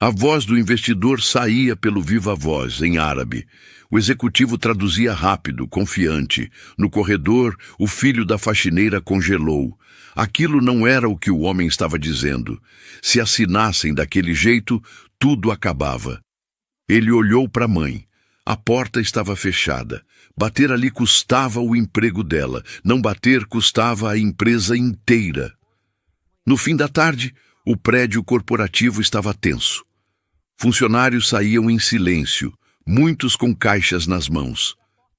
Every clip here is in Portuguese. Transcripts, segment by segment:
A voz do investidor saía pelo viva-voz, em árabe. O executivo traduzia rápido, confiante. No corredor, o filho da faxineira congelou. Aquilo não era o que o homem estava dizendo. Se assinassem daquele jeito, tudo acabava. Ele olhou para a mãe. A porta estava fechada. Bater ali custava o emprego dela. Não bater custava a empresa inteira. No fim da tarde, o prédio corporativo estava tenso. Funcionários saíam em silêncio, muitos com caixas nas mãos.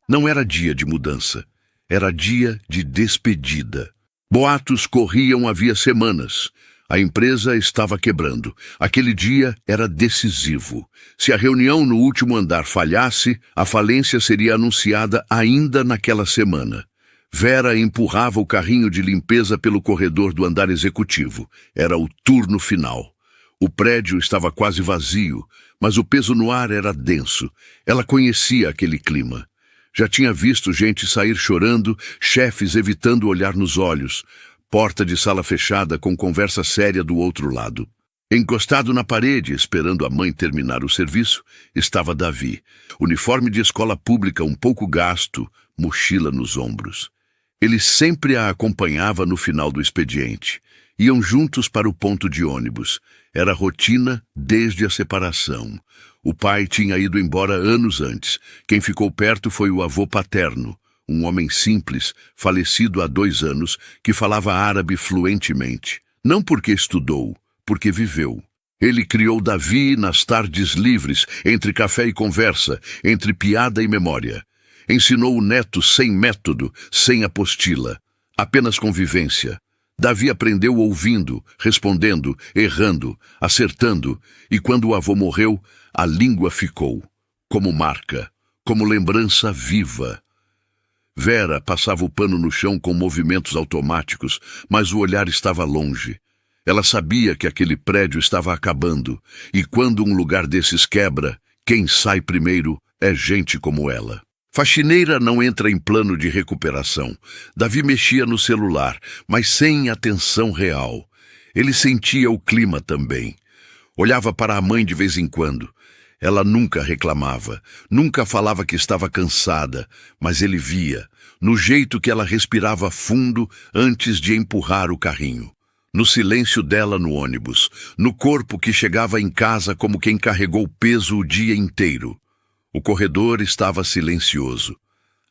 Não era dia de mudança, era dia de despedida. Boatos corriam havia semanas. A empresa estava quebrando. Aquele dia era decisivo. Se a reunião no último andar falhasse, a falência seria anunciada ainda naquela semana. Vera empurrava o carrinho de limpeza pelo corredor do andar executivo. Era o turno final. O prédio estava quase vazio, mas o peso no ar era denso. Ela conhecia aquele clima. Já tinha visto gente sair chorando, chefes evitando olhar nos olhos, porta de sala fechada com conversa séria do outro lado. Encostado na parede, esperando a mãe terminar o serviço, estava Davi. Uniforme de escola pública um pouco gasto, mochila nos ombros. Ele sempre a acompanhava no final do expediente. Iam juntos para o ponto de ônibus. Era rotina desde a separação. O pai tinha ido embora anos antes. Quem ficou perto foi o avô paterno, um homem simples, falecido há 2 anos, que falava árabe fluentemente. Não porque estudou, porque viveu. Ele criou Davi nas tardes livres, entre café e conversa, entre piada e memória. Ensinou o neto sem método, sem apostila, apenas convivência. Davi aprendeu ouvindo, respondendo, errando, acertando, e quando o avô morreu, a língua ficou, como marca, como lembrança viva. Vera passava o pano no chão com movimentos automáticos, mas o olhar estava longe. Ela sabia que aquele prédio estava acabando, e quando um lugar desses quebra, quem sai primeiro é gente como ela. Faxineira não entra em plano de recuperação. Davi mexia no celular, mas sem atenção real. Ele sentia o clima também. Olhava para a mãe de vez em quando. Ela nunca reclamava, nunca falava que estava cansada, mas ele via, no jeito que ela respirava fundo antes de empurrar o carrinho. No silêncio dela no ônibus, no corpo que chegava em casa como quem carregou peso o dia inteiro. O corredor estava silencioso.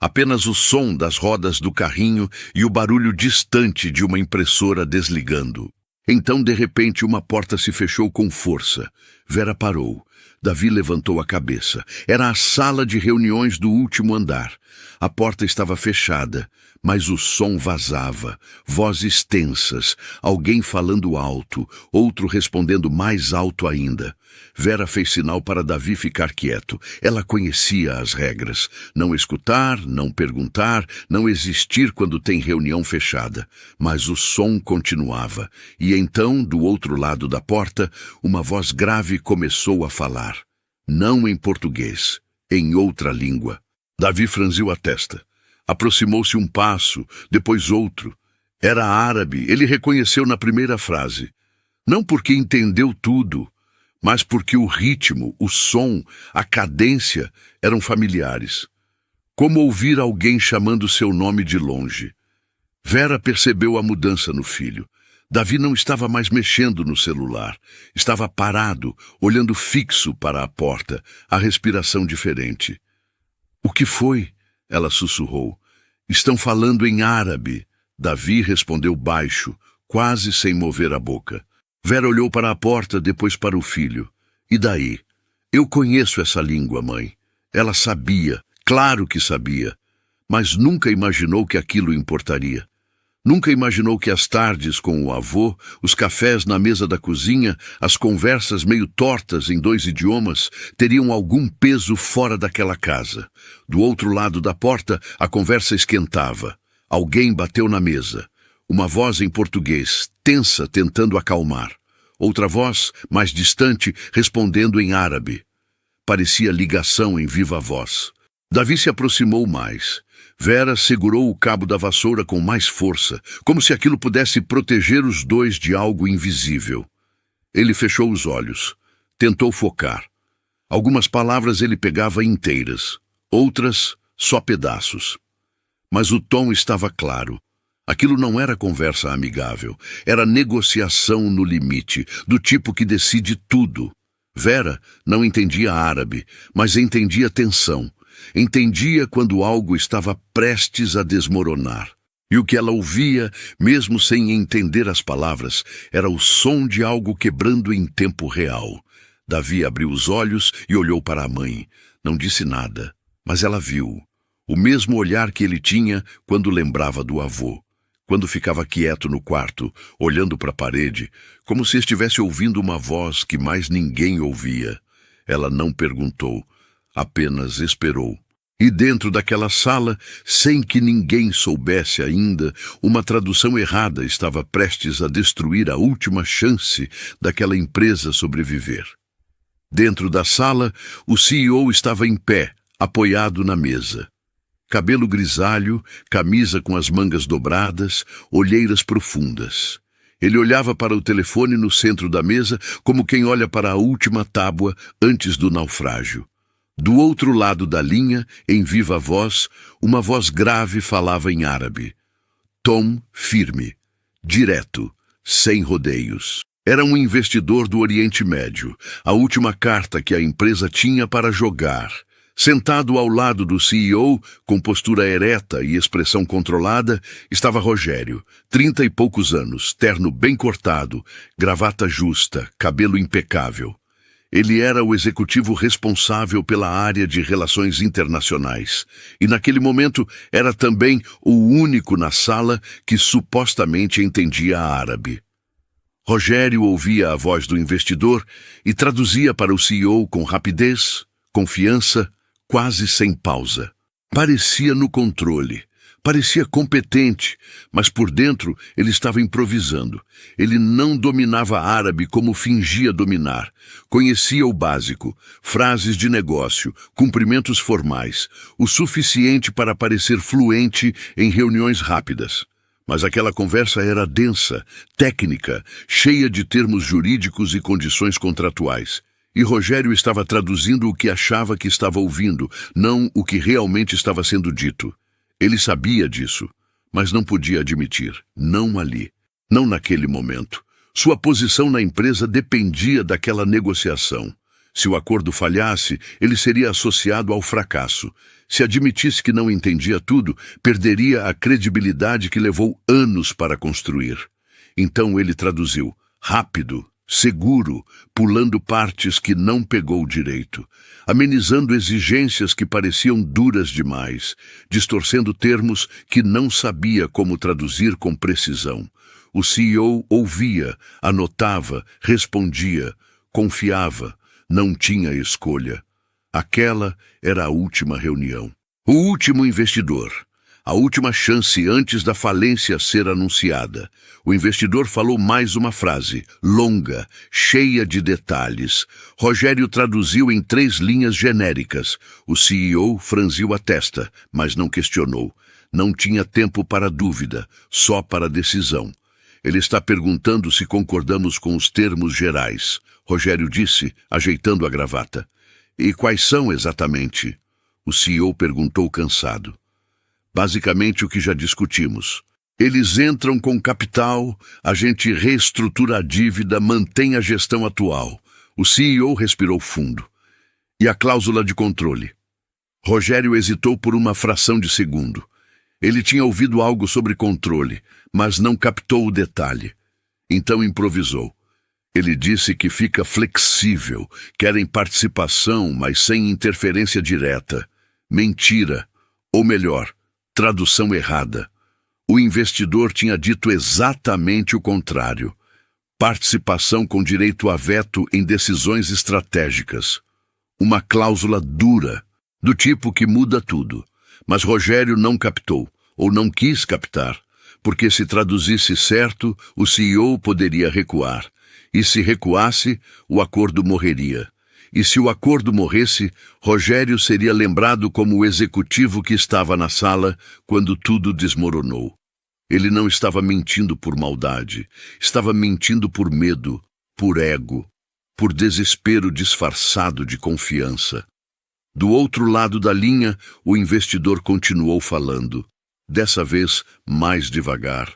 Apenas o som das rodas do carrinho e o barulho distante de uma impressora desligando. Então, de repente, uma porta se fechou com força. Vera parou. Davi levantou a cabeça. Era a sala de reuniões do último andar. A porta estava fechada, mas o som vazava. Vozes tensas, alguém falando alto, outro respondendo mais alto ainda. Vera fez sinal para Davi ficar quieto. Ela conhecia as regras. Não escutar, não perguntar, não existir quando tem reunião fechada. Mas o som continuava. E então, do outro lado da porta, uma voz grave começou a falar. Não em português, em outra língua. Davi franziu a testa. Aproximou-se um passo, depois outro. Era árabe, ele reconheceu na primeira frase. Não porque entendeu tudo, mas porque o ritmo, o som, a cadência eram familiares. Como ouvir alguém chamando seu nome de longe. Vera percebeu a mudança no filho. Davi não estava mais mexendo no celular. Estava parado, olhando fixo para a porta, a respiração diferente. O que foi? Ela sussurrou. Estão falando em árabe. Davi respondeu baixo, quase sem mover a boca. Vera olhou para a porta, depois para o filho. E daí? Eu conheço essa língua, mãe. Ela sabia, claro que sabia, mas nunca imaginou que aquilo importaria. Nunca imaginou que as tardes com o avô, os cafés na mesa da cozinha, as conversas meio tortas em 2 idiomas, teriam algum peso fora daquela casa. Do outro lado da porta, a conversa esquentava. Alguém bateu na mesa. Uma voz em português, tensa, tentando acalmar. Outra voz, mais distante, respondendo em árabe. Parecia ligação em viva voz. Davi se aproximou mais. Vera segurou o cabo da vassoura com mais força, como se aquilo pudesse proteger os dois de algo invisível. Ele fechou os olhos. Tentou focar. Algumas palavras ele pegava inteiras, outras só pedaços. Mas o tom estava claro. Aquilo não era conversa amigável, era negociação no limite, do tipo que decide tudo. Vera não entendia árabe, mas entendia tensão. Entendia quando algo estava prestes a desmoronar. E o que ela ouvia, mesmo sem entender as palavras, era o som de algo quebrando em tempo real. Davi abriu os olhos e olhou para a mãe. Não disse nada, mas ela viu. O mesmo olhar que ele tinha quando lembrava do avô. Quando ficava quieto no quarto, olhando para a parede, como se estivesse ouvindo uma voz que mais ninguém ouvia. Ela não perguntou, apenas esperou. E dentro daquela sala, sem que ninguém soubesse ainda, uma tradução errada estava prestes a destruir a última chance daquela empresa sobreviver. Dentro da sala, o CEO estava em pé, apoiado na mesa. Cabelo grisalho, camisa com as mangas dobradas, olheiras profundas. Ele olhava para o telefone no centro da mesa como quem olha para a última tábua antes do naufrágio. Do outro lado da linha, em viva voz, uma voz grave falava em árabe. Tom firme, direto, sem rodeios. Era um investidor do Oriente Médio, a última carta que a empresa tinha para jogar. Sentado ao lado do CEO, com postura ereta e expressão controlada, estava Rogério, 30 e poucos anos, terno bem cortado, gravata justa, cabelo impecável. Ele era o executivo responsável pela área de relações internacionais, e naquele momento era também o único na sala que supostamente entendia árabe. Rogério ouvia a voz do investidor e traduzia para o CEO com rapidez, confiança, quase sem pausa. Parecia no controle, parecia competente, mas por dentro ele estava improvisando. Ele não dominava árabe como fingia dominar. Conhecia o básico, frases de negócio, cumprimentos formais, o suficiente para parecer fluente em reuniões rápidas. Mas aquela conversa era densa, técnica, cheia de termos jurídicos e condições contratuais. E Rogério estava traduzindo o que achava que estava ouvindo, não o que realmente estava sendo dito. Ele sabia disso, mas não podia admitir, não ali, não naquele momento. Sua posição na empresa dependia daquela negociação. Se o acordo falhasse, ele seria associado ao fracasso. Se admitisse que não entendia tudo, perderia a credibilidade que levou anos para construir. Então ele traduziu, rápido, seguro, pulando partes que não pegou direito, amenizando exigências que pareciam duras demais, distorcendo termos que não sabia como traduzir com precisão. O CEO ouvia, anotava, respondia, confiava, não tinha escolha. Aquela era a última reunião. O último investidor. A última chance antes da falência ser anunciada. O investidor falou mais uma frase, longa, cheia de detalhes. Rogério traduziu em 3 linhas genéricas. O CEO franziu a testa, mas não questionou. Não tinha tempo para dúvida, só para decisão. Ele está perguntando se concordamos com os termos gerais. Rogério disse, ajeitando a gravata. E quais são exatamente? O CEO perguntou cansado. Basicamente o que já discutimos. Eles entram com capital, a gente reestrutura a dívida, mantém a gestão atual. O CEO respirou fundo. E a cláusula de controle? Rogério hesitou por uma fração de segundo. Ele tinha ouvido algo sobre controle, mas não captou o detalhe. Então improvisou. Ele disse que fica flexível, querem participação, mas sem interferência direta. Mentira. Ou melhor, tradução errada. O investidor tinha dito exatamente o contrário. Participação com direito a veto em decisões estratégicas. Uma cláusula dura, do tipo que muda tudo. Mas Rogério não captou, ou não quis captar, porque se traduzisse certo, o CEO poderia recuar. E se recuasse, o acordo morreria. E se o acordo morresse, Rogério seria lembrado como o executivo que estava na sala quando tudo desmoronou. Ele não estava mentindo por maldade, estava mentindo por medo, por ego. por desespero disfarçado de confiança. Do outro lado da linha, o investidor continuou falando, dessa vez mais devagar,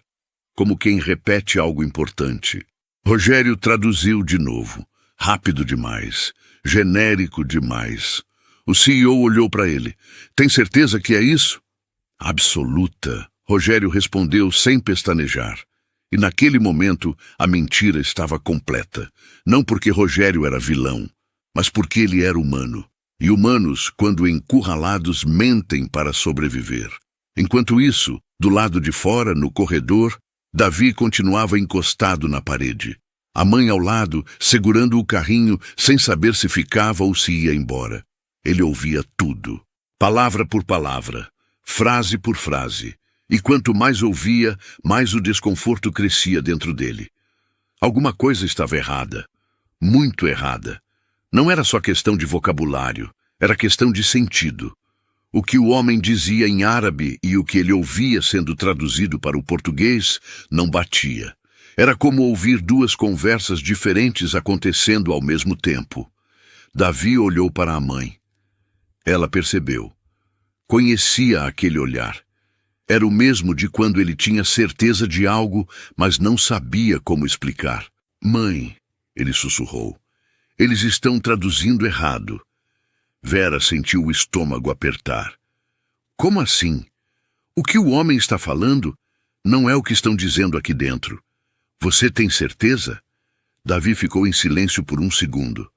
como quem repete algo importante. Rogério traduziu de novo, rápido demais, genérico demais. O CEO olhou para ele. Tem certeza que é isso? Absoluta, Rogério respondeu sem pestanejar. E naquele momento a mentira estava completa. Não porque Rogério era vilão, mas porque ele era humano. E humanos, quando encurralados, mentem para sobreviver. Enquanto isso, do lado de fora, no corredor, Davi continuava encostado na parede. A mãe ao lado, segurando o carrinho, sem saber se ficava ou se ia embora. Ele ouvia tudo, palavra por palavra, frase por frase. E quanto mais ouvia, mais o desconforto crescia dentro dele. Alguma coisa estava errada, muito errada. Não era só questão de vocabulário, era questão de sentido. O que o homem dizia em árabe e o que ele ouvia sendo traduzido para o português não batia. Era como ouvir duas conversas diferentes acontecendo ao mesmo tempo. Davi olhou para a mãe. Ela percebeu. Conhecia aquele olhar. Era o mesmo de quando ele tinha certeza de algo, mas não sabia como explicar. Mãe, ele sussurrou, eles estão traduzindo errado. Vera sentiu o estômago apertar. Como assim? O que o homem está falando não é o que estão dizendo aqui dentro. Você tem certeza? Davi ficou em silêncio por um segundo.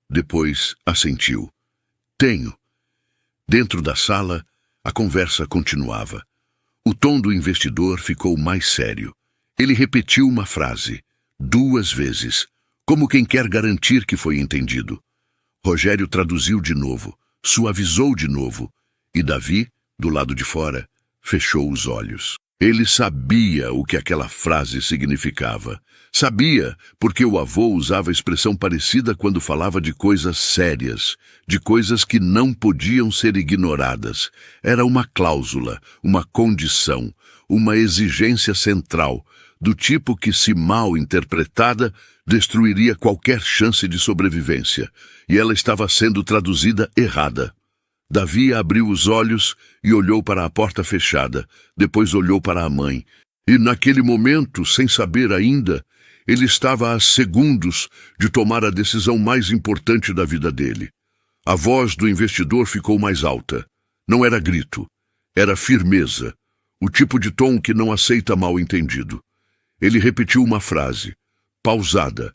Depois assentiu. Tenho. Dentro da sala, a conversa continuava. O tom do investidor ficou mais sério. Ele repetiu uma frase, 2 vezes, como quem quer garantir que foi entendido. Rogério traduziu de novo, suavizou de novo, e Davi, do lado de fora, fechou os olhos. Ele sabia o que aquela frase significava. Sabia porque o avô usava expressão parecida quando falava de coisas sérias, de coisas que não podiam ser ignoradas. Era uma cláusula, uma condição, uma exigência central, do tipo que, se mal interpretada, destruiria qualquer chance de sobrevivência. E ela estava sendo traduzida errada. Davi abriu os olhos e olhou para a porta fechada, depois olhou para a mãe. E naquele momento, sem saber ainda, ele estava a segundos de tomar a decisão mais importante da vida dele. A voz do investidor ficou mais alta. Não era grito, era firmeza, o tipo de tom que não aceita mal-entendido. Ele repetiu uma frase, pausada,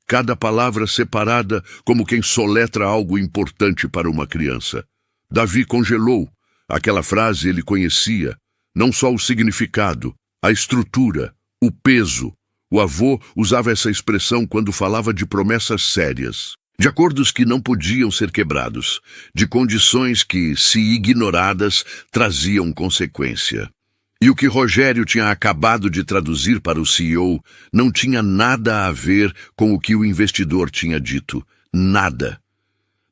cada palavra separada como quem soletra algo importante para uma criança. Davi congelou. Aquela frase ele conhecia, não só o significado, a estrutura, o peso. O avô usava essa expressão quando falava de promessas sérias, de acordos que não podiam ser quebrados, de condições que, se ignoradas, traziam consequência. E o que Rogério tinha acabado de traduzir para o CEO não tinha nada a ver com o que o investidor tinha dito. Nada.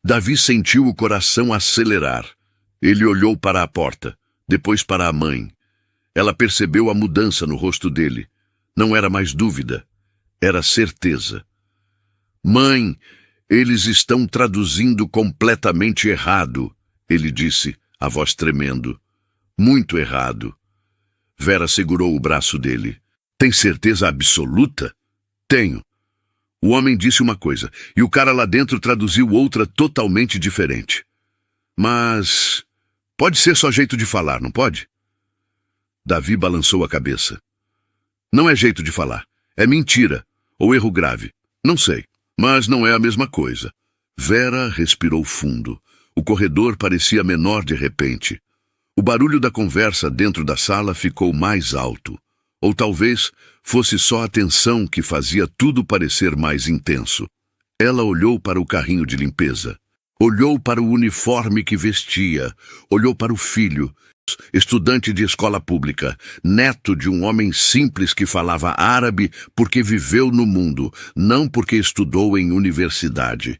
Davi sentiu o coração acelerar. Ele olhou para a porta, depois para a mãe. Ela percebeu a mudança no rosto dele. Não era mais dúvida, era certeza. Mãe, eles estão traduzindo completamente errado, ele disse, a voz tremendo. Muito errado. Vera segurou o braço dele. Tem certeza absoluta? Tenho. O homem disse uma coisa, e o cara lá dentro traduziu outra totalmente diferente. Mas pode ser só jeito de falar, não pode? Davi balançou a cabeça. Não é jeito de falar. É mentira, ou erro grave. Não sei, mas não é a mesma coisa. Vera respirou fundo. O corredor parecia menor de repente. O barulho da conversa dentro da sala ficou mais alto. Ou talvez fosse só a tensão que fazia tudo parecer mais intenso. Ela olhou para o carrinho de limpeza. Olhou para o uniforme que vestia. Olhou para o filho, estudante de escola pública, neto de um homem simples que falava árabe porque viveu no mundo, não porque estudou em universidade.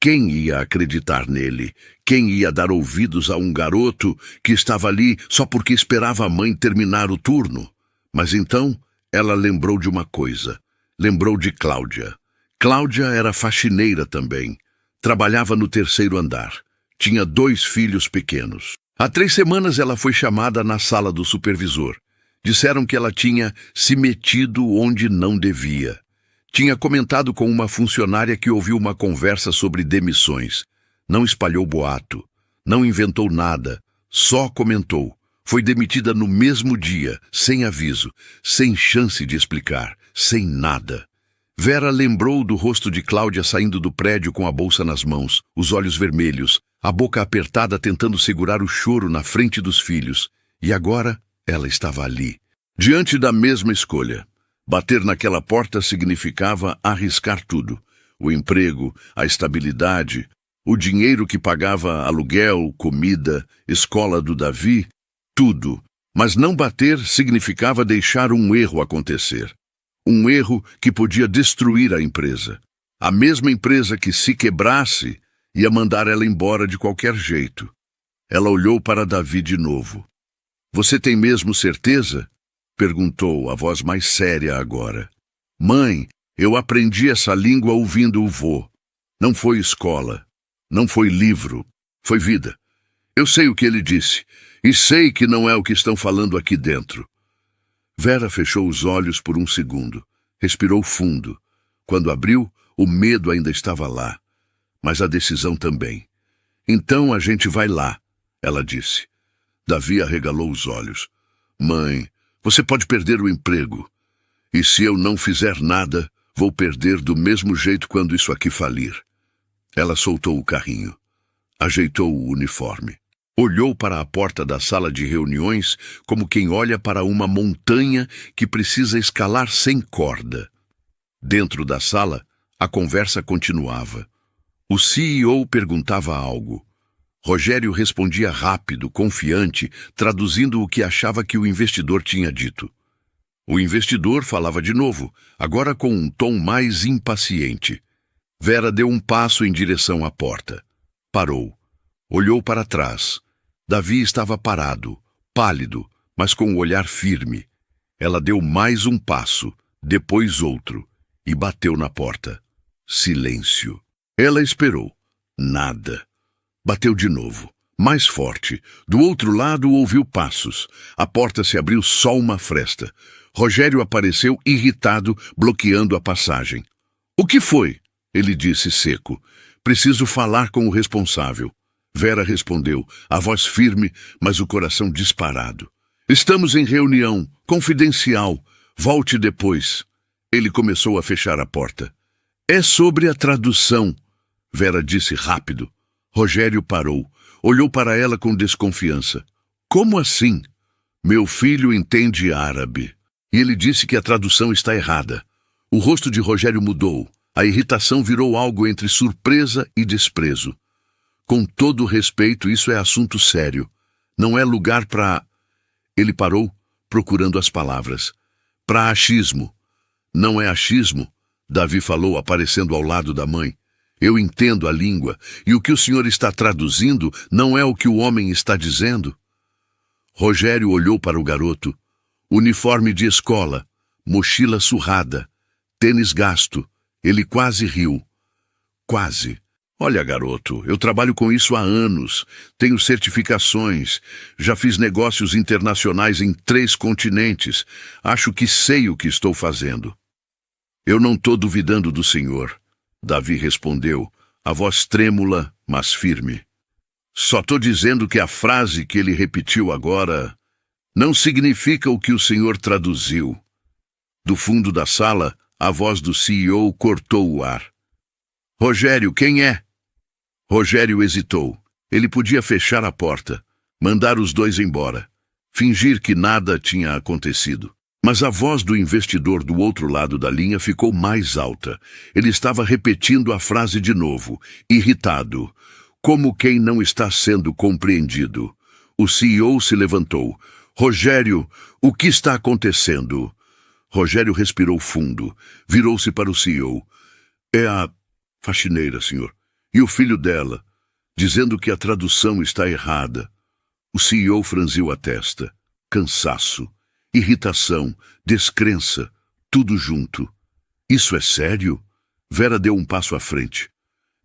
Quem ia acreditar nele? Quem ia dar ouvidos a um garoto que estava ali só porque esperava a mãe terminar o turno? Mas então ela lembrou de uma coisa. Lembrou de Cláudia. Cláudia era faxineira também. Trabalhava no terceiro andar. Tinha 2 filhos pequenos. Há 3 semanas ela foi chamada na sala do supervisor. Disseram que ela tinha se metido onde não devia. Tinha comentado com uma funcionária que ouviu uma conversa sobre demissões. Não espalhou boato. Não inventou nada. Só comentou. Foi demitida no mesmo dia, sem aviso, sem chance de explicar, sem nada. Vera lembrou do rosto de Cláudia saindo do prédio com a bolsa nas mãos, os olhos vermelhos, a boca apertada tentando segurar o choro na frente dos filhos. E agora ela estava ali, diante da mesma escolha. Bater naquela porta significava arriscar tudo. O emprego, a estabilidade, o dinheiro que pagava aluguel, comida, escola do Davi, tudo. Mas não bater significava deixar um erro acontecer. Um erro que podia destruir a empresa. A mesma empresa que, se quebrasse, ia mandar ela embora de qualquer jeito. Ela olhou para Davi de novo. "Você tem mesmo certeza?" perguntou, a voz mais séria agora. "Mãe, eu aprendi essa língua ouvindo o vô. Não foi escola. Não foi livro. Foi vida. Eu sei o que ele disse. E sei que não é o que estão falando aqui dentro." Vera fechou os olhos por um segundo. Respirou fundo. Quando abriu, o medo ainda estava lá. Mas a decisão também. "Então a gente vai lá", ela disse. Davi arregalou os olhos. "Mãe, você pode perder o emprego. E se eu não fizer nada, vou perder do mesmo jeito quando isso aqui falir." Ela soltou o carrinho. Ajeitou o uniforme. Olhou para a porta da sala de reuniões como quem olha para uma montanha que precisa escalar sem corda. Dentro da sala, a conversa continuava. O CEO perguntava algo. Rogério respondia rápido, confiante, traduzindo o que achava que o investidor tinha dito. O investidor falava de novo, agora com um tom mais impaciente. Vera deu um passo em direção à porta. Parou. Olhou para trás. Davi estava parado, pálido, mas com o olhar firme. Ela deu mais um passo, depois outro, e bateu na porta. Silêncio. Ela esperou. Nada. Bateu de novo, mais forte. Do outro lado ouviu passos. A porta se abriu só uma fresta. Rogério apareceu irritado, bloqueando a passagem. "O que foi?" ele disse seco. "Preciso falar com o responsável." Vera respondeu, a voz firme, mas o coração disparado. "Estamos em reunião, confidencial. Volte depois." Ele começou a fechar a porta. "É sobre a tradução," Vera disse rápido. Rogério parou, olhou para ela com desconfiança. "Como assim?" "Meu filho entende árabe." E ele disse que a tradução está errada. O rosto de Rogério mudou. A irritação virou algo entre surpresa e desprezo. "Com todo respeito, isso é assunto sério. Não é lugar para..." Ele parou, procurando as palavras. "Para achismo." "Não é achismo?" Davi falou, aparecendo ao lado da mãe. "Eu entendo a língua, e o que o senhor está traduzindo não é o que o homem está dizendo." Rogério olhou para o garoto. Uniforme de escola, mochila surrada, tênis gasto. Ele quase riu. "Quase. Olha, garoto, eu trabalho com isso há anos. Tenho certificações. Já fiz negócios internacionais em 3 continentes. Acho que sei o que estou fazendo." "Eu não estou duvidando do senhor," Davi respondeu, a voz trêmula, mas firme. "Só estou dizendo que a frase que ele repetiu agora não significa o que o senhor traduziu." Do fundo da sala, a voz do CEO cortou o ar. "Rogério, quem é?" Rogério hesitou. Ele podia fechar a porta, mandar os 2 embora, fingir que nada tinha acontecido. Mas a voz do investidor do outro lado da linha ficou mais alta. Ele estava repetindo a frase de novo, irritado, como quem não está sendo compreendido. O CEO se levantou. "Rogério, o que está acontecendo?" Rogério respirou fundo, virou-se para o CEO. "É a faxineira, senhor. E o filho dela, dizendo que a tradução está errada." O CEO franziu a testa. Cansaço, irritação, descrença, tudo junto. "Isso é sério?" Vera deu um passo à frente.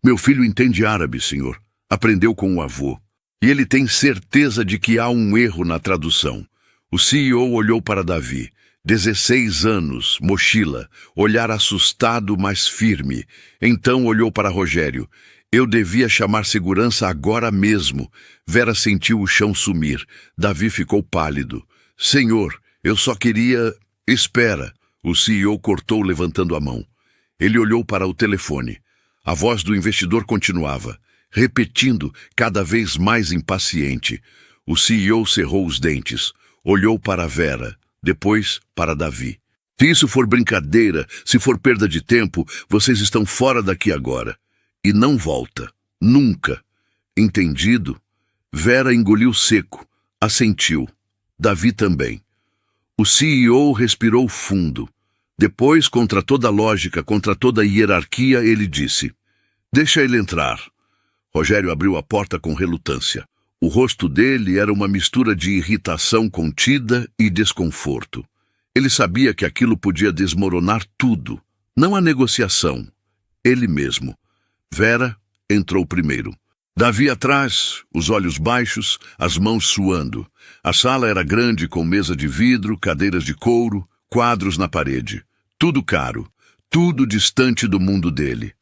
Meu filho entende árabe, senhor. Aprendeu com o avô. E ele tem certeza de que há um erro na tradução. O CEO olhou para Davi. 16 anos, mochila, olhar assustado, mas firme. Então olhou para Rogério. Eu devia chamar segurança agora mesmo. Vera sentiu o chão sumir. Davi ficou pálido. Senhor, eu só queria... Espera. O CEO cortou levantando a mão. Ele olhou para o telefone. A voz do investidor continuava, repetindo, cada vez mais impaciente. O CEO cerrou os dentes. Olhou para Vera. Depois, para Davi. Se isso for brincadeira, se for perda de tempo, vocês estão fora daqui agora. E não volta. Nunca. Entendido? Vera engoliu seco. Assentiu. Davi também. O CEO respirou fundo. Depois, contra toda lógica, contra toda hierarquia, ele disse: Deixa ele entrar. Rogério abriu a porta com relutância. O rosto dele era uma mistura de irritação contida e desconforto. Ele sabia que aquilo podia desmoronar tudo. Não a negociação. Ele mesmo. Vera entrou primeiro. Davi atrás, os olhos baixos, as mãos suando. A sala era grande, com mesa de vidro, cadeiras de couro, quadros na parede. Tudo caro. Tudo distante do mundo dele.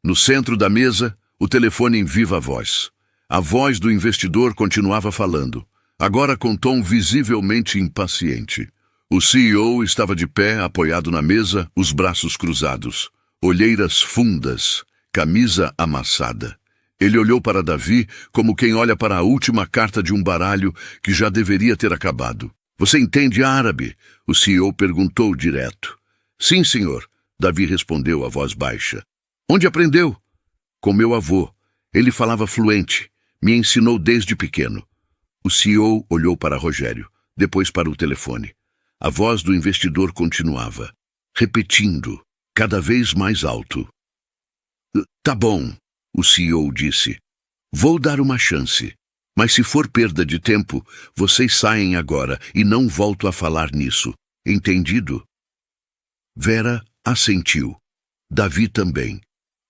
No centro da mesa, o telefone em viva voz. A voz do investidor continuava falando, agora com tom visivelmente impaciente. O CEO estava de pé, apoiado na mesa, os braços cruzados, olheiras fundas, camisa amassada. Ele olhou para Davi como quem olha para a última carta de um baralho que já deveria ter acabado. Você entende árabe? O CEO perguntou direto. Sim, senhor, Davi respondeu a voz baixa. Onde aprendeu? Com meu avô. Ele falava fluente. Me ensinou desde pequeno. O CEO olhou para Rogério, depois para o telefone. A voz do investidor continuava, repetindo, cada vez mais alto. Tá bom, o CEO disse. Vou dar uma chance. Mas se for perda de tempo, vocês saem agora e não volto a falar nisso. Entendido? Vera assentiu. Davi também.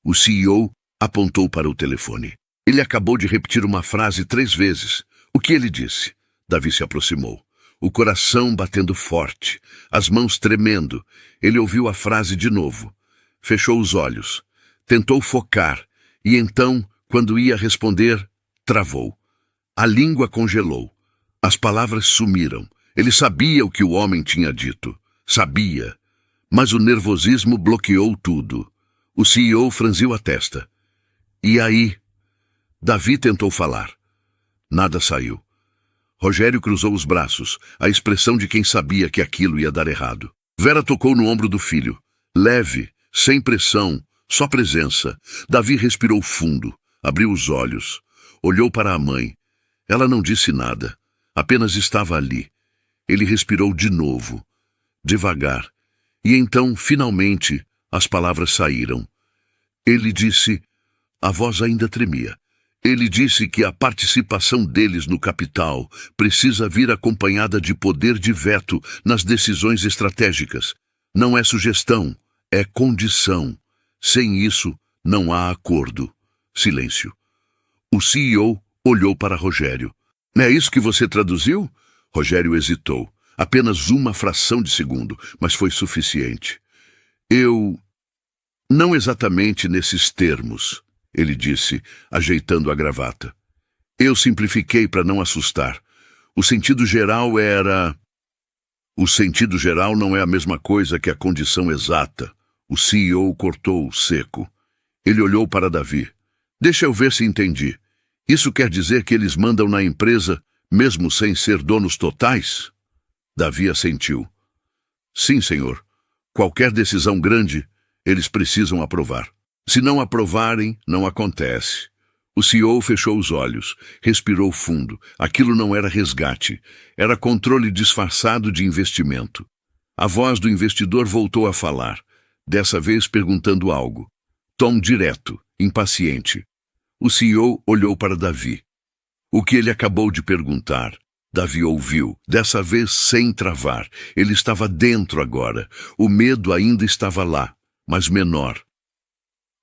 O CEO apontou para o telefone. Ele acabou de repetir uma frase 3 vezes. O que ele disse? Davi se aproximou. O coração batendo forte, as mãos tremendo. Ele ouviu a frase de novo. Fechou os olhos. Tentou focar. E então, quando ia responder, travou. A língua congelou. As palavras sumiram. Ele sabia o que o homem tinha dito. Sabia. Mas o nervosismo bloqueou tudo. O CEO franziu a testa. E aí? Davi tentou falar. Nada saiu. Rogério cruzou os braços, a expressão de quem sabia que aquilo ia dar errado. Vera tocou no ombro do filho. Leve, sem pressão, só presença. Davi respirou fundo, abriu os olhos, olhou para a mãe. Ela não disse nada, apenas estava ali. Ele respirou de novo, devagar. E então, finalmente, as palavras saíram. Ele disse... A voz ainda tremia. Ele disse que a participação deles no capital precisa vir acompanhada de poder de veto nas decisões estratégicas. Não é sugestão, é condição. Sem isso, não há acordo. Silêncio. O CEO olhou para Rogério. É isso que você traduziu? Rogério hesitou. Apenas uma fração de segundo, mas foi suficiente. Não exatamente nesses termos, ele disse, ajeitando a gravata. Eu simplifiquei para não assustar. O sentido geral era... O sentido geral não é a mesma coisa que a condição exata. O CEO cortou seco. Ele olhou para Davi. Deixa eu ver se entendi. Isso quer dizer que eles mandam na empresa, mesmo sem ser donos totais? Davi assentiu. Sim, senhor. Qualquer decisão grande, eles precisam aprovar. Se não aprovarem, não acontece. O CEO fechou os olhos, respirou fundo. Aquilo não era resgate, era controle disfarçado de investimento. A voz do investidor voltou a falar, dessa vez perguntando algo. Tom direto, impaciente. O CEO olhou para Davi. O que ele acabou de perguntar, Davi ouviu, dessa vez sem travar. Ele estava dentro agora. O medo ainda estava lá, mas menor.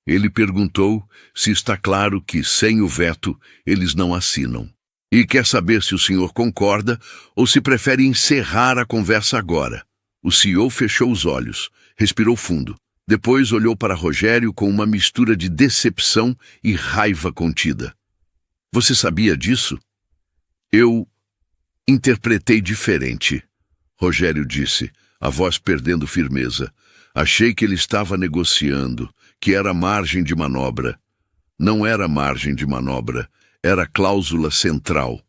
Ele perguntou se está claro que, sem o veto, eles não assinam. E quer saber se o senhor concorda ou se prefere encerrar a conversa agora. O CEO fechou os olhos, respirou fundo. Depois olhou para Rogério com uma mistura de decepção e raiva contida. Você sabia disso? Eu interpretei diferente, Rogério disse, a voz perdendo firmeza. Achei que ele estava negociando, que era margem de manobra. Não era margem de manobra, era cláusula central.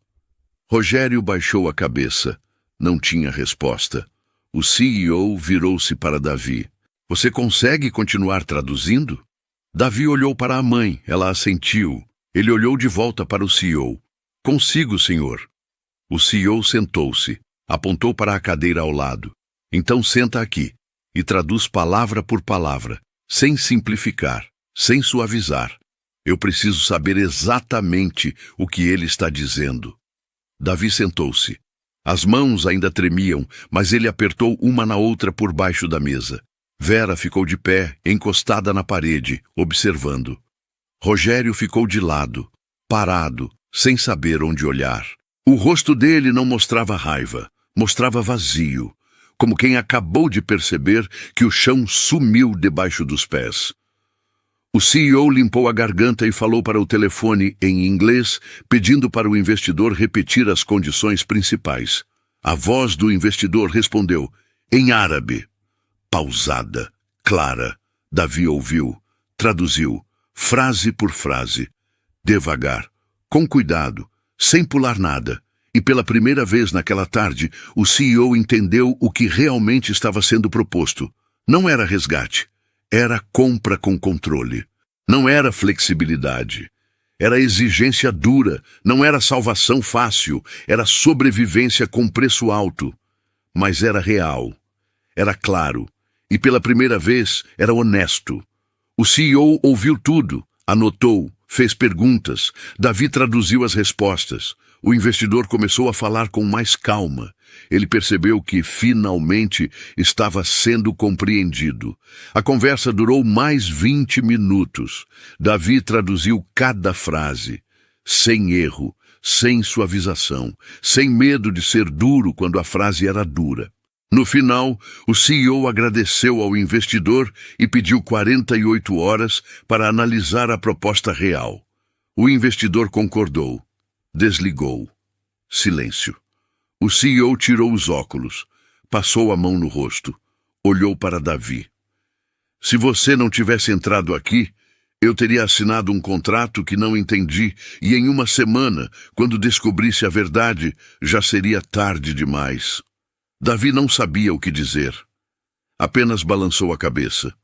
Rogério baixou a cabeça. Não tinha resposta. O CEO virou-se para Davi. Você consegue continuar traduzindo? Davi olhou para a mãe, ela assentiu. Ele olhou de volta para o CEO. Consigo, senhor. O CEO sentou-se, apontou para a cadeira ao lado. Então senta aqui e traduz palavra por palavra, sem simplificar, sem suavizar. Eu preciso saber exatamente o que ele está dizendo. Davi sentou-se. As mãos ainda tremiam, mas ele apertou uma na outra por baixo da mesa. Vera ficou de pé, encostada na parede, observando. Rogério ficou de lado, parado, sem saber onde olhar. O rosto dele não mostrava raiva, mostrava vazio, como quem acabou de perceber que o chão sumiu debaixo dos pés. O CEO limpou a garganta e falou para o telefone em inglês, pedindo para o investidor repetir as condições principais. A voz do investidor respondeu, em árabe. Pausada, clara. Davi ouviu, traduziu, frase por frase. Devagar, com cuidado, sem pular nada. E pela primeira vez naquela tarde, o CEO entendeu o que realmente estava sendo proposto. Não era resgate. Era compra com controle. Não era flexibilidade. Era exigência dura. Não era salvação fácil. Era sobrevivência com preço alto. Mas era real. Era claro. E pela primeira vez, era honesto. O CEO ouviu tudo, anotou, fez perguntas. Davi traduziu as respostas. O investidor começou a falar com mais calma. Ele percebeu que, finalmente, estava sendo compreendido. A conversa durou mais 20 minutos. Davi traduziu cada frase, sem erro, sem suavização, sem medo de ser duro quando a frase era dura. No final, o CEO agradeceu ao investidor e pediu 48 horas para analisar a proposta real. O investidor concordou. Desligou. Silêncio. O CEO tirou os óculos, passou a mão no rosto, olhou para Davi. Se você não tivesse entrado aqui, eu teria assinado um contrato que não entendi e em uma semana, quando descobrisse a verdade, já seria tarde demais. Davi não sabia o que dizer. Apenas balançou a cabeça.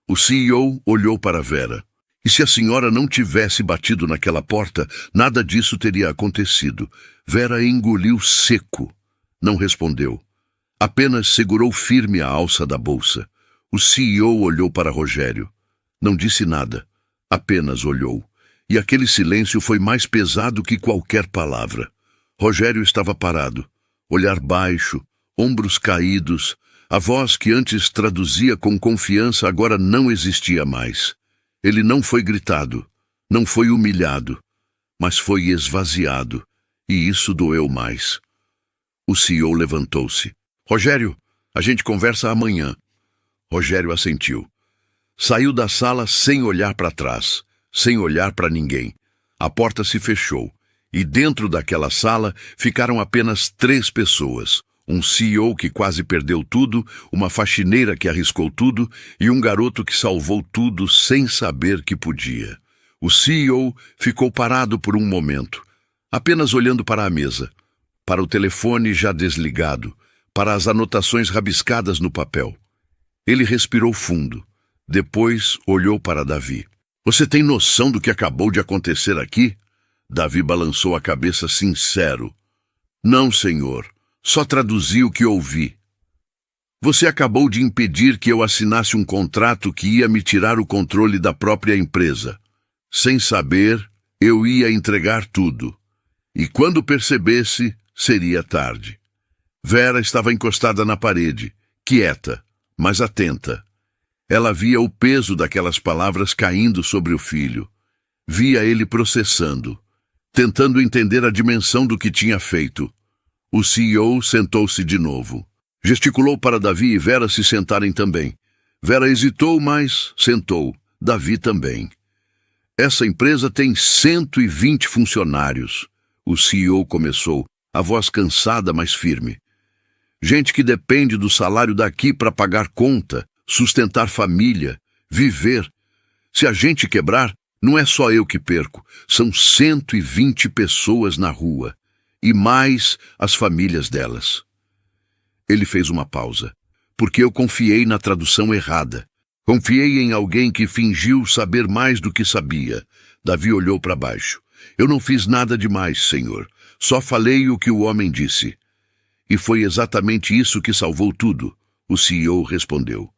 O CEO olhou para Vera. E se a senhora não tivesse batido naquela porta, nada disso teria acontecido. Vera engoliu seco. Não respondeu. Apenas segurou firme a alça da bolsa. O CEO olhou para Rogério. Não disse nada. Apenas olhou. E aquele silêncio foi mais pesado que qualquer palavra. Rogério estava parado. Olhar baixo, ombros caídos. A voz que antes traduzia com confiança agora não existia mais. Ele não foi gritado, não foi humilhado, mas foi esvaziado, e isso doeu mais. O CEO levantou-se. Rogério, a gente conversa amanhã. Rogério assentiu. Saiu da sala sem olhar para trás, sem olhar para ninguém. A porta se fechou, e dentro daquela sala ficaram apenas 3 pessoas. Um CEO que quase perdeu tudo, uma faxineira que arriscou tudo e um garoto que salvou tudo sem saber que podia. O CEO ficou parado por um momento, apenas olhando para a mesa, para o telefone já desligado, para as anotações rabiscadas no papel. Ele respirou fundo. Depois olhou para Davi. Você tem noção do que acabou de acontecer aqui? Davi balançou a cabeça sincero. Não, senhor. Só traduzi o que ouvi. Você acabou de impedir que eu assinasse um contrato que ia me tirar o controle da própria empresa. Sem saber, eu ia entregar tudo. E quando percebesse, seria tarde. Vera estava encostada na parede, quieta, mas atenta. Ela via o peso daquelas palavras caindo sobre o filho. Via ele processando, tentando entender a dimensão do que tinha feito. O CEO sentou-se de novo. Gesticulou para Davi e Vera se sentarem também. Vera hesitou, mas sentou. Davi também. Essa empresa tem 120 funcionários. O CEO começou, a voz cansada, mas firme. Gente que depende do salário daqui para pagar conta, sustentar família, viver. Se a gente quebrar, não é só eu que perco, são 120 pessoas na rua, e mais as famílias delas. Ele fez uma pausa, porque eu confiei na tradução errada. Confiei em alguém que fingiu saber mais do que sabia. Davi olhou para baixo. Eu não fiz nada demais, Senhor. Só falei o que o homem disse. E foi exatamente isso que salvou tudo. O CEO respondeu.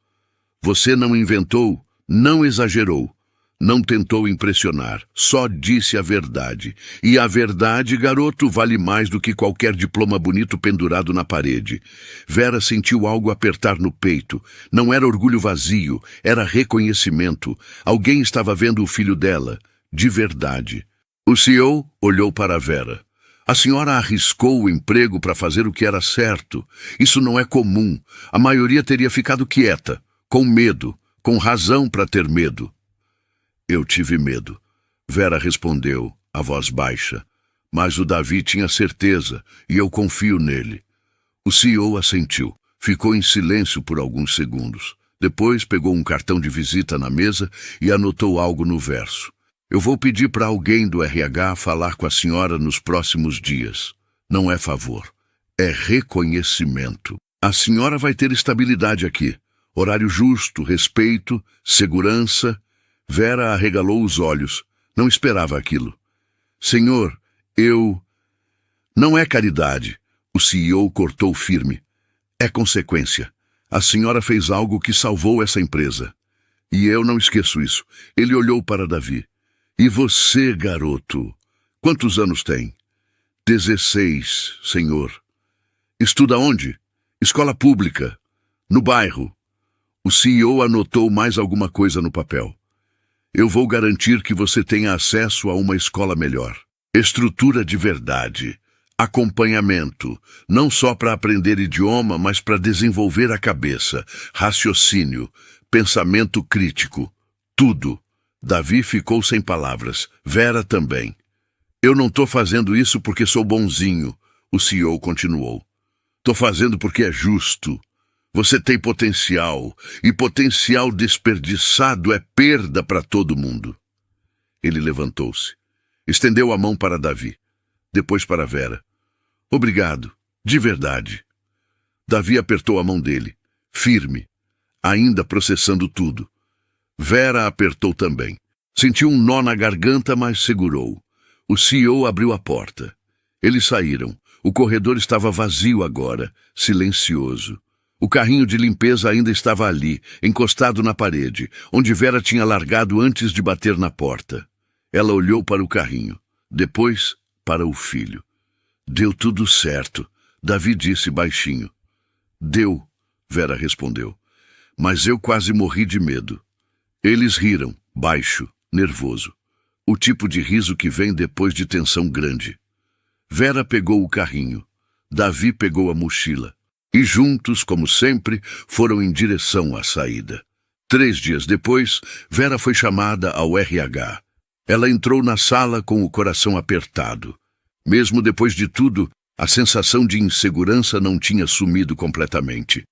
Você não inventou, não exagerou. Não tentou impressionar, só disse a verdade. E a verdade, garoto, vale mais do que qualquer diploma bonito pendurado na parede. Vera sentiu algo apertar no peito. Não era orgulho vazio, era reconhecimento. Alguém estava vendo o filho dela, de verdade. O CEO olhou para Vera. A senhora arriscou o emprego para fazer o que era certo. Isso não é comum. A maioria teria ficado quieta, com medo, com razão para ter medo. Eu tive medo. Vera respondeu, a voz baixa. Mas o Davi tinha certeza, e eu confio nele. O CEO assentiu. Ficou em silêncio por alguns segundos. Depois pegou um cartão de visita na mesa e anotou algo no verso. Eu vou pedir para alguém do RH falar com a senhora nos próximos dias. Não é favor. É reconhecimento. A senhora vai ter estabilidade aqui. Horário justo, respeito, segurança. Vera arregalou os olhos. Não esperava aquilo. Senhor, eu... Não é caridade. O CEO cortou firme. É consequência. A senhora fez algo que salvou essa empresa. E eu não esqueço isso. Ele olhou para Davi. E você, garoto? Quantos anos tem? 16, senhor. Estuda onde? Escola pública. No bairro. O CEO anotou mais alguma coisa no papel. Eu vou garantir que você tenha acesso a uma escola melhor. Estrutura de verdade. Acompanhamento. Não só para aprender idioma, mas para desenvolver a cabeça. Raciocínio. Pensamento crítico. Tudo. Davi ficou sem palavras. Vera também. Eu não estou fazendo isso porque sou bonzinho. O CEO continuou. Estou fazendo porque é justo. Você tem potencial, e potencial desperdiçado é perda para todo mundo. Ele levantou-se. Estendeu a mão para Davi, depois para Vera. Obrigado, de verdade. Davi apertou a mão dele, firme, ainda processando tudo. Vera apertou também. Sentiu um nó na garganta, mas segurou. O CEO abriu a porta. Eles saíram. O corredor estava vazio agora, silencioso. O carrinho de limpeza ainda estava ali, encostado na parede, onde Vera tinha largado antes de bater na porta. Ela olhou para o carrinho, depois para o filho. Deu tudo certo, Davi disse baixinho. Deu, Vera respondeu. Mas eu quase morri de medo. Eles riram, baixo, nervoso. O tipo de riso que vem depois de tensão grande. Vera pegou o carrinho. Davi pegou a mochila. E juntos, como sempre, foram em direção à saída. 3 dias depois, Vera foi chamada ao RH. Ela entrou na sala com o coração apertado. Mesmo depois de tudo, a sensação de insegurança não tinha sumido completamente.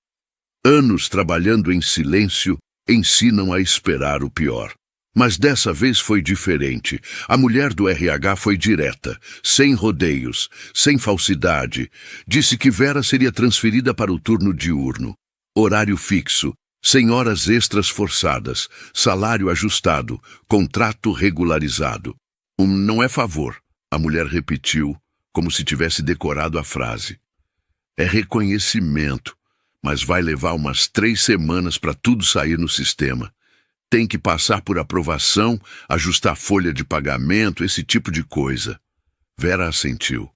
Anos trabalhando em silêncio ensinam a esperar o pior. Mas dessa vez foi diferente. A mulher do RH foi direta, sem rodeios, sem falsidade. Disse que Vera seria transferida para o turno diurno. Horário fixo, sem horas extras forçadas, salário ajustado, contrato regularizado. Não é favor, a mulher repetiu, como se tivesse decorado a frase. É reconhecimento, mas vai levar umas 3 semanas para tudo sair no sistema. Tem que passar por aprovação, ajustar folha de pagamento, esse tipo de coisa. Vera assentiu.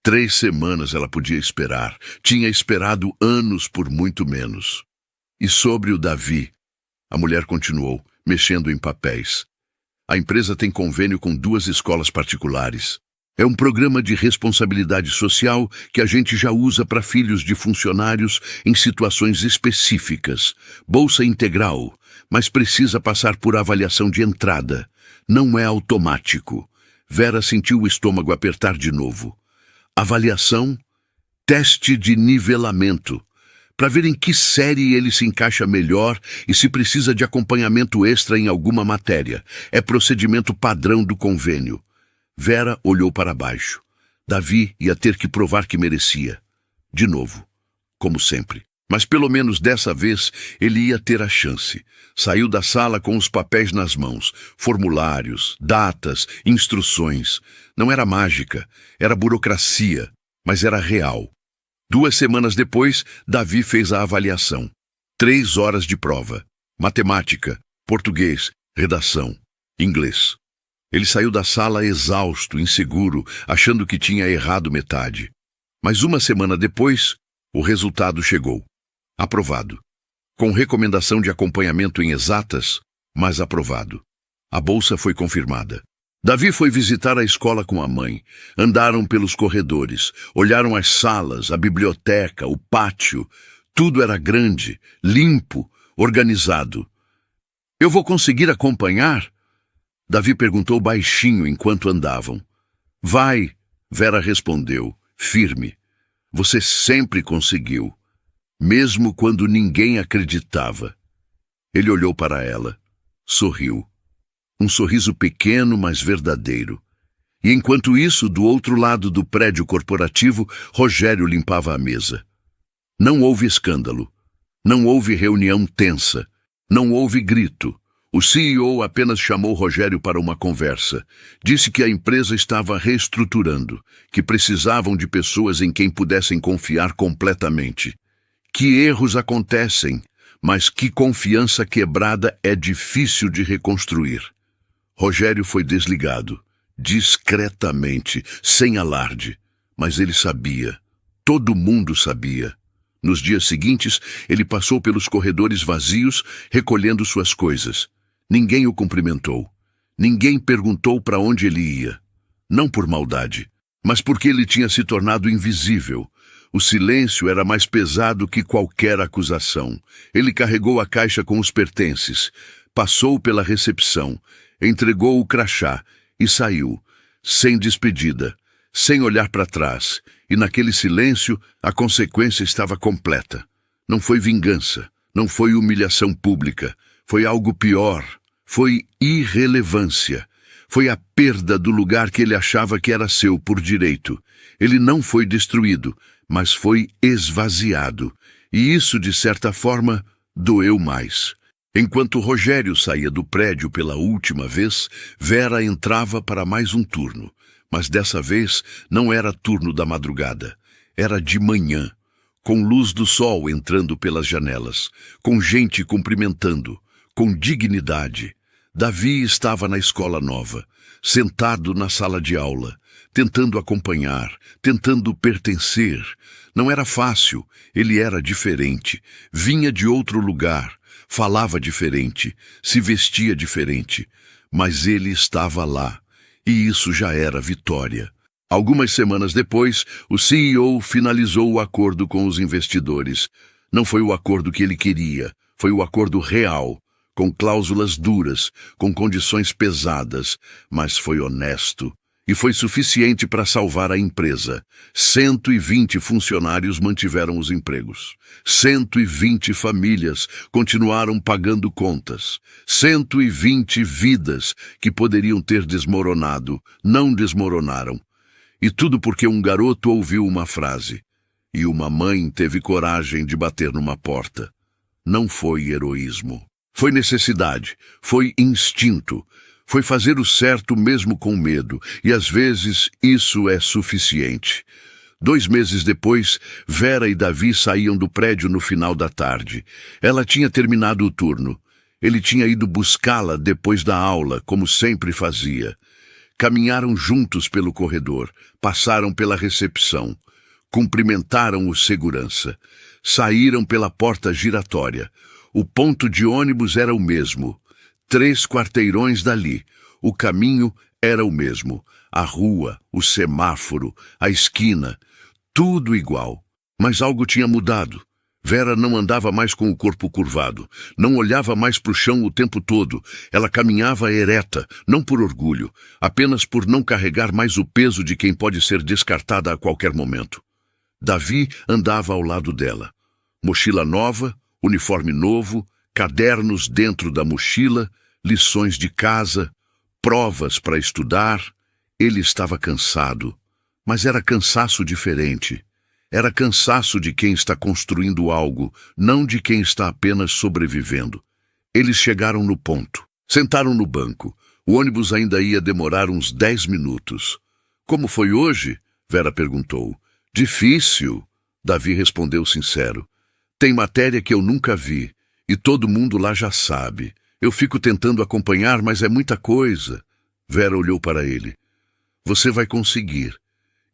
3 semanas ela podia esperar. Tinha esperado anos por muito menos. E sobre o Davi? A mulher continuou, mexendo em papéis. A empresa tem convênio com 2 escolas particulares. É um programa de responsabilidade social que a gente já usa para filhos de funcionários em situações específicas. Bolsa integral, mas precisa passar por avaliação de entrada. Não é automático. Vera sentiu o estômago apertar de novo. Avaliação, teste de nivelamento, para ver em que série ele se encaixa melhor e se precisa de acompanhamento extra em alguma matéria. É procedimento padrão do convênio. Vera olhou para baixo. Davi ia ter que provar que merecia. De novo, como sempre. Mas pelo menos dessa vez ele ia ter a chance. Saiu da sala com os papéis nas mãos. Formulários, datas, instruções. Não era mágica, era burocracia, mas era real. 2 semanas depois, Davi fez a avaliação. 3 horas de prova. Matemática, português, redação, inglês. Ele saiu da sala exausto, inseguro, achando que tinha errado metade. Mas 1 semana depois, o resultado chegou. Aprovado. Com recomendação de acompanhamento em exatas, mas aprovado. A bolsa foi confirmada. Davi foi visitar a escola com a mãe. Andaram pelos corredores, olharam as salas, a biblioteca, o pátio. Tudo era grande, limpo, organizado. Eu vou conseguir acompanhar? Davi perguntou baixinho enquanto andavam. Vai, Vera respondeu, firme. Você sempre conseguiu, mesmo quando ninguém acreditava. Ele olhou para ela, sorriu. Um sorriso pequeno, mas verdadeiro. E enquanto isso, do outro lado do prédio corporativo, Rogério limpava a mesa. Não houve escândalo. Não houve reunião tensa. Não houve grito. O CEO apenas chamou Rogério para uma conversa. Disse que a empresa estava reestruturando, que precisavam de pessoas em quem pudessem confiar completamente. Que erros acontecem, mas que confiança quebrada é difícil de reconstruir. Rogério foi desligado, discretamente, sem alarde. Mas ele sabia. Todo mundo sabia. Nos dias seguintes, ele passou pelos corredores vazios, recolhendo suas coisas. Ninguém o cumprimentou. Ninguém perguntou para onde ele ia. Não por maldade, mas porque ele tinha se tornado invisível. O silêncio era mais pesado que qualquer acusação. Ele carregou a caixa com os pertences, passou pela recepção, entregou o crachá e saiu, sem despedida, sem olhar para trás. E naquele silêncio, a consequência estava completa. Não foi vingança, não foi humilhação pública, foi algo pior. Foi irrelevância. Foi a perda do lugar que ele achava que era seu por direito. Ele não foi destruído, mas foi esvaziado. E isso, de certa forma, doeu mais. Enquanto Rogério saía do prédio pela última vez, Vera entrava para mais um turno. Mas dessa vez não era turno da madrugada. Era de manhã, com luz do sol entrando pelas janelas, com gente cumprimentando, com dignidade. Davi estava na escola nova, sentado na sala de aula, tentando acompanhar, tentando pertencer. Não era fácil, ele era diferente, vinha de outro lugar, falava diferente, se vestia diferente, mas ele estava lá, e isso já era vitória. Algumas semanas depois, o CEO finalizou o acordo com os investidores. Não foi o acordo que ele queria, foi o acordo real, com cláusulas duras, com condições pesadas, mas foi honesto. E foi suficiente para salvar a empresa. 120 funcionários mantiveram os empregos. 120 famílias continuaram pagando contas. 120 vidas que poderiam ter desmoronado, não desmoronaram. E tudo porque um garoto ouviu uma frase. E uma mãe teve coragem de bater numa porta. Não foi heroísmo. Foi necessidade, foi instinto, foi fazer o certo mesmo com medo, e às vezes isso é suficiente. 2 meses depois, Vera e Davi saíam do prédio no final da tarde. Ela tinha terminado o turno. Ele tinha ido buscá-la depois da aula, como sempre fazia. Caminharam juntos pelo corredor, passaram pela recepção, cumprimentaram o segurança, saíram pela porta giratória. O ponto de ônibus era o mesmo. 3 quarteirões dali. O caminho era o mesmo. A rua, o semáforo, a esquina, tudo igual. Mas algo tinha mudado. Vera não andava mais com o corpo curvado, não olhava mais para o chão o tempo todo. Ela caminhava ereta, não por orgulho, apenas por não carregar mais o peso de quem pode ser descartada a qualquer momento. Davi andava ao lado dela. Mochila nova, uniforme novo, cadernos dentro da mochila, lições de casa, provas para estudar. Ele estava cansado, mas era cansaço diferente. Era cansaço de quem está construindo algo, não de quem está apenas sobrevivendo. Eles chegaram no ponto. Sentaram no banco. O ônibus ainda ia demorar uns 10 minutos. Como foi hoje? Vera perguntou. Difícil, Davi respondeu sincero. Tem matéria que eu nunca vi, e todo mundo lá já sabe. Eu fico tentando acompanhar, mas é muita coisa. Vera olhou para ele. Você vai conseguir.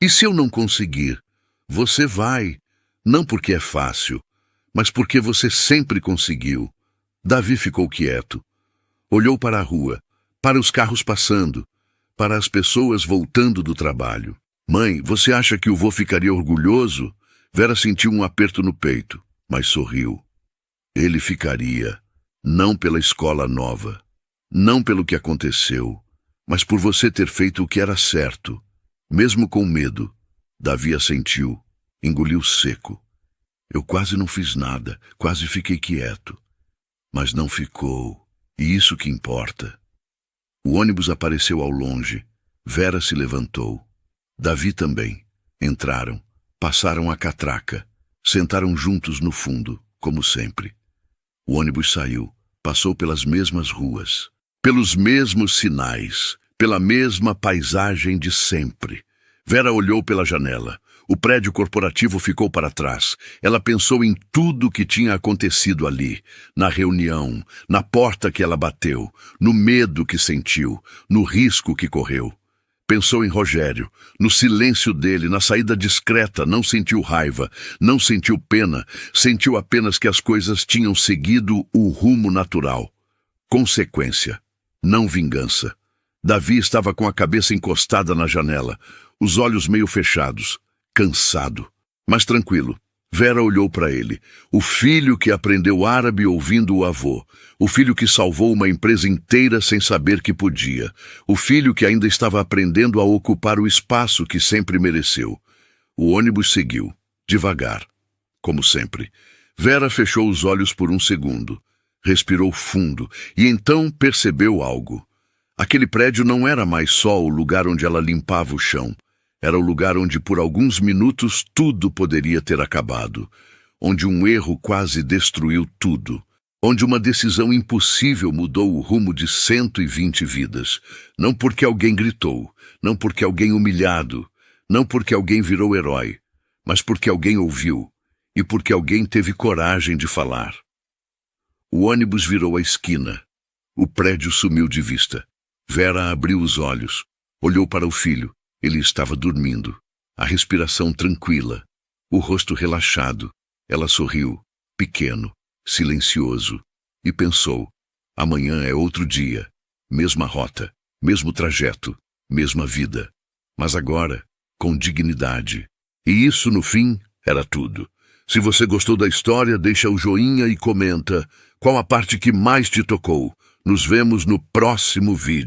E se eu não conseguir? Você vai, não porque é fácil, mas porque você sempre conseguiu. Davi ficou quieto. Olhou para a rua, para os carros passando, para as pessoas voltando do trabalho. Mãe, você acha que o vô ficaria orgulhoso? Vera sentiu um aperto no peito, mas sorriu. Ele ficaria, não pela escola nova, não pelo que aconteceu, mas por você ter feito o que era certo, mesmo com medo. Davi assentiu, engoliu seco. Eu quase não fiz nada, quase fiquei quieto. Mas não ficou, e isso que importa. O ônibus apareceu ao longe. Vera se levantou. Davi também. Entraram, passaram a catraca, sentaram juntos no fundo, como sempre. O ônibus saiu, passou pelas mesmas ruas, pelos mesmos sinais, pela mesma paisagem de sempre. Vera olhou pela janela. O prédio corporativo ficou para trás. Ela pensou em tudo o que tinha acontecido ali, na reunião, na porta que ela bateu, no medo que sentiu, no risco que correu. Pensou em Rogério, no silêncio dele, na saída discreta, não sentiu raiva, não sentiu pena, sentiu apenas que as coisas tinham seguido o rumo natural. Consequência, não vingança. Davi estava com a cabeça encostada na janela, os olhos meio fechados, cansado, mas tranquilo. Vera olhou para ele, o filho que aprendeu árabe ouvindo o avô, o filho que salvou uma empresa inteira sem saber que podia, o filho que ainda estava aprendendo a ocupar o espaço que sempre mereceu. O ônibus seguiu, devagar, como sempre. Vera fechou os olhos por um segundo, respirou fundo e então percebeu algo. Aquele prédio não era mais só o lugar onde ela limpava o chão. Era o lugar onde por alguns minutos tudo poderia ter acabado, onde um erro quase destruiu tudo, onde uma decisão impossível mudou o rumo de 120 vidas, não porque alguém gritou, não porque alguém humilhado, não porque alguém virou herói, mas porque alguém ouviu e porque alguém teve coragem de falar. O ônibus virou a esquina. O prédio sumiu de vista. Vera abriu os olhos, olhou para o filho. Ele estava dormindo, a respiração tranquila, o rosto relaxado. Ela sorriu, pequeno, silencioso, e pensou, amanhã é outro dia, mesma rota, mesmo trajeto, mesma vida, mas agora, com dignidade. E isso, no fim, era tudo. Se você gostou da história, deixa o joinha e comenta qual a parte que mais te tocou. Nos vemos no próximo vídeo.